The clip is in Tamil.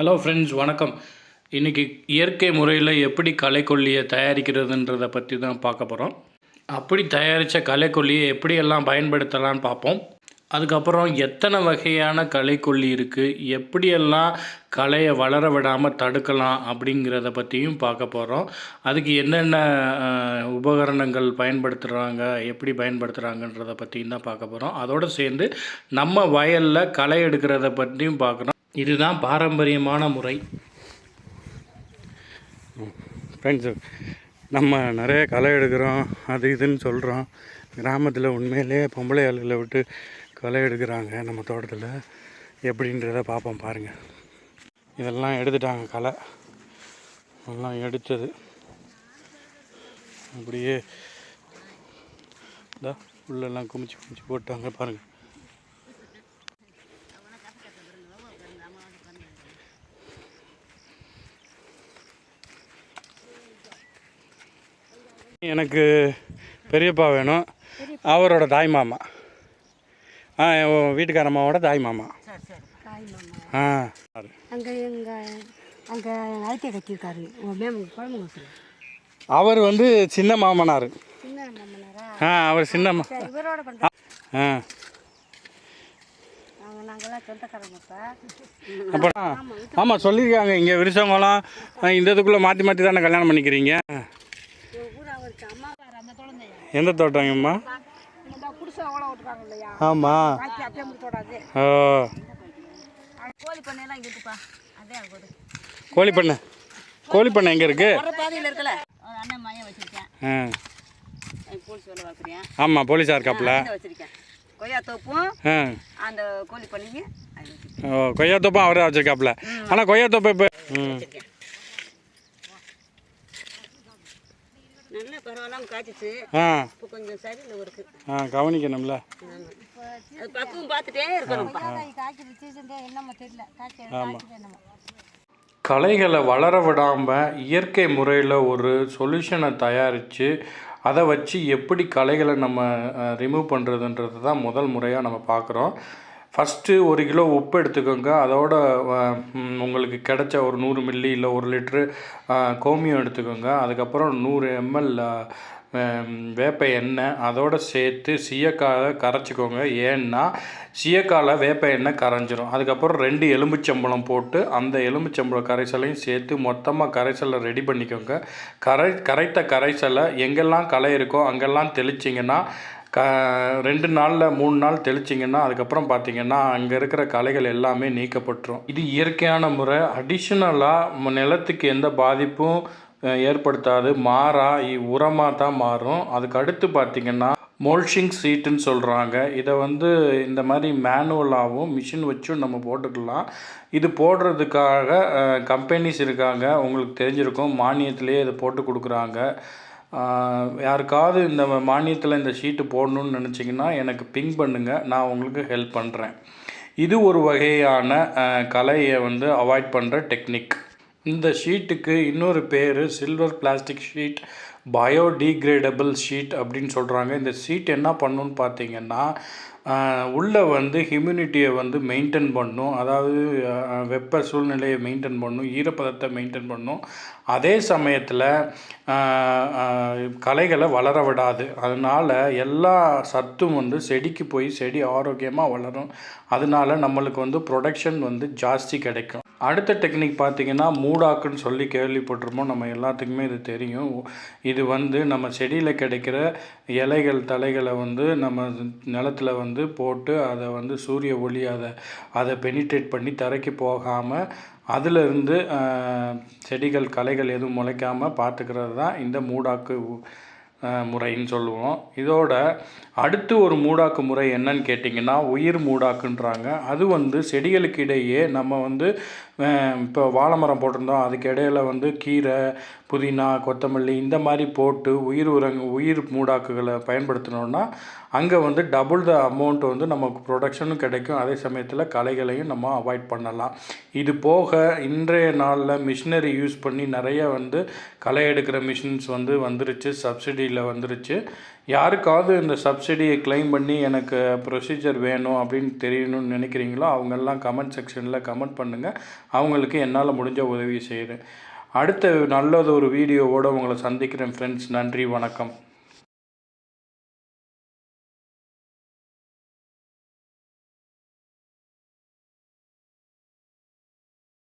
ஹலோ ஃப்ரெண்ட்ஸ், வணக்கம். இன்றைக்கி இயற்கை முறையில் எப்படி களைக்கொல்லியை தயாரிக்கிறதுன்றதை பற்றி தான் பார்க்க போகிறோம். அப்படி தயாரித்த களைக்கொல்லியை எப்படியெல்லாம் பயன்படுத்தலான்னு பார்ப்போம். அதுக்கப்புறம் எத்தனை வகையான களைக்கொல்லி இருக்குது, எப்படியெல்லாம் களையை வளர விடாமல் தடுக்கலாம் அப்படிங்கிறத பற்றியும் பார்க்க போகிறோம். அதுக்கு என்னென்ன உபகரணங்கள் பயன்படுத்துகிறாங்க, எப்படி பயன்படுத்துகிறாங்கன்றதை பற்றியும் தான் பார்க்க போகிறோம். அதோடு சேர்ந்து நம்ம வயலில் களை எடுக்கிறத பற்றியும் பார்க்குறோம். இதுதான் பாரம்பரியமான முறை. ஃப்ரெண்ட்ஸு, நம்ம நிறைய களை எடுக்கிறோம், அது இதுன்னு சொல்கிறோம். கிராமத்தில் உண்மையிலே பொம்பளை ஆளுகளை விட்டு களை எடுக்கிறாங்க நம்ம தோட்டத்தில். எப்படின்றத பார்ப்போம் பாருங்கள். இதெல்லாம் எடுத்துட்டாங்க, களை எல்லாம் எடுத்தது அப்படியே உள்ளெல்லாம் குமிச்சு போட்டாங்க பாருங்கள். எனக்கு பெரியப்பா வேணும், அவரோட தாய் மாமா, வீட்டுக்காரம்மாவோட தாய் மாமா. அவர் வந்து சின்ன மாமனார். அவர் சின்ன அப்போ ஆமாம் சொல்லியிருக்காங்க. இங்கே விரிசவங்களாம் இந்த இதுக்குள்ளே மாற்றி மாற்றி தானே கல்யாணம் பண்ணிக்கிறீங்க. எந்த தோட்டங்கம்மா? ஆமாம். ஓ, கோழி பண்ணை. கோழி பண்ணை எங்கே இருக்கு? ஆமாம், போலீஸாக இருக்காப்புல. கொய்யாத்தோப்பும் அவரே வச்சுருக்காப்புல. ஆனால் கொய்யாத்தோப்பை இப்போ கவனிக்கணும்ல. களைகளை வளர விடாமல் இயற்கை முறையில் ஒரு சொல்யூஷனை தயாரித்து அதை வச்சு எப்படி களைகளை நம்ம ரிமூவ் பண்ணுறதுன்றது தான் முதல் முறையாக நம்ம பார்க்குறோம். ஃபஸ்ட்டு 1 கிலோ உப்பு எடுத்துக்கோங்க. அதோட உங்களுக்கு கிடைச்ச ஒரு 100 மில்லி இல்லை 1 லிட்ரு கோமியம் எடுத்துக்கோங்க. அதுக்கப்புறம் 100 ml வேப்ப எண்ணெய் அதோடு சேர்த்து சீயக்காயை கரைச்சிக்கோங்க. ஏன்னா சீயக்காயில் வேப்ப எண்ணெய் கரைஞ்சிரும். அதுக்கப்புறம் 2 எலும்புச்சம்பழம் போட்டு அந்த எலும்புச்சம்பழம் கரைசலையும் சேர்த்து மொத்தமாக கரைசலை ரெடி பண்ணிக்கோங்க. கரைத்த கரைசலை எங்கெல்லாம் களை இருக்கோ அங்கெல்லாம் தெளிச்சிங்கன்னா 2 நாளில் 3 நாள் தெளிச்சிங்கன்னா அதுக்கப்புறம் பார்த்திங்கன்னா அங்கே இருக்கிற களைகள் எல்லாமே நீக்கப்பட்டுரும். இது இயற்கையான முறை. அடிஷ்னலாக நிலத்துக்கு எந்த பாதிப்பும் ஏற்படுத்தாது. உரமாக தான் மாறும். அதுக்கு அடுத்து பார்த்திங்கன்னா மோல்ஷிங் சீட்டுன்னு சொல்கிறாங்க. இதை வந்து இந்த மாதிரி மேனுவலாகவும் மிஷின் வச்சும் நம்ம போட்டுக்கலாம். இது போடுறதுக்காக கம்பெனிஸ் இருக்காங்க, உங்களுக்கு தெரிஞ்சிருக்கும். மானியத்திலேயே இதை போட்டு கொடுக்குறாங்க. யாருக்காவது இந்த மானியத்தில் இந்த ஷீட்டு போடணுன்னு நினச்சிங்கன்னா எனக்கு பிங் பண்ணுங்கள், நான் உங்களுக்கு ஹெல்ப் பண்ணுறேன். இது ஒரு வகையான களையை வந்து அவாய்ட் பண்ணுற டெக்னிக். இந்த ஷீட்டுக்கு இன்னொரு பேர் silver plastic sheet, biodegradable sheet அப்படின்னு சொல்கிறாங்க. இந்த ஷீட் என்ன பண்ணுன்னு பார்த்தீங்கன்னா உள்ளே வந்து ஹியூமினிட்டியை வந்து மெயின்டைன் பண்ணும். அதாவது வெப்ப சூழ்நிலையை மெயின்டைன் பண்ணும், ஈரப்பதத்தை மெயின்டைன் பண்ணும். அதே சமயத்தில் களைகளை வளர விடாது. அதனால் எல்லா சத்தும் வந்து செடிக்கு போய் செடி ஆரோக்கியமாக வளரும். அதனால நம்மளுக்கு வந்து ப்ரொடக்ஷன் வந்து ஜாஸ்தி கிடைக்கும். அடுத்த டெக்னிக் பார்த்திங்கன்னா மூடாக்குன்னு சொல்லி கேள்விப்பட்டிருப்போம். நம்ம எல்லாத்துக்குமே இது தெரியும். இது வந்து நம்ம செடியில் கிடைக்கிற இலைகள் தலைகளை வந்து நம்ம நிலத்தில் வந்து போட்டு அதை வந்து சூரிய ஒளி அதை பெனிட்ரேட் பண்ணி தரைக்கு போகாமல் அதிலிருந்து செடிகள் களைகள் எதுவும் முளைக்காமல் பார்த்துக்கிறது தான் இந்த மூடாக்கு முறைன்னு சொல்லுவோம். இதோட அடுத்து ஒரு மூடாக்கு முறை என்னன்னு கேட்டிங்கன்னா உயிர் மூடாக்குன்றாங்க. அது வந்து செடிகளுக்கு இடையே நம்ம வந்து இப்போ வாழை மரம் போட்டிருந்தோம், அதுக்கு இடையில வந்து கீரை, புதினா, கொத்தமல்லி இந்த மாதிரி போட்டு உயிர் மூடாக்குகளை பயன்படுத்தினோன்னா அங்கே வந்து டபுள் த அமௌண்ட் வந்து நமக்கு ப்ரொடக்ஷனும் கிடைக்கும். அதே சமயத்தில் களைகளையும் நம்ம அவாய்ட் பண்ணலாம். இது போக இன்றைய நாளில் மிஷினரி யூஸ் பண்ணி நிறைய வந்து களை எடுக்கிற மிஷின்ஸ் வந்து வந்துருச்சு, சப்சிடியில் வந்துருச்சு. யாருக்காவது இந்த சப்சிடியை கிளைம் பண்ணி எனக்கு ப்ரொசீஜர் வேணும் அப்படின்னு தெரியணும்னு நினைக்கிறீங்களோ அவங்கெல்லாம் கமெண்ட் செக்ஷனில் கமெண்ட் பண்ணுங்கள். அவங்களுக்கு என்னால் முடிஞ்ச உதவி செய்கிறேன். அடுத்த நல்லது ஒரு வீடியோவோடு உங்களை சந்திக்கிறேன் ஃப்ரெண்ட்ஸ். நன்றி, வணக்கம்.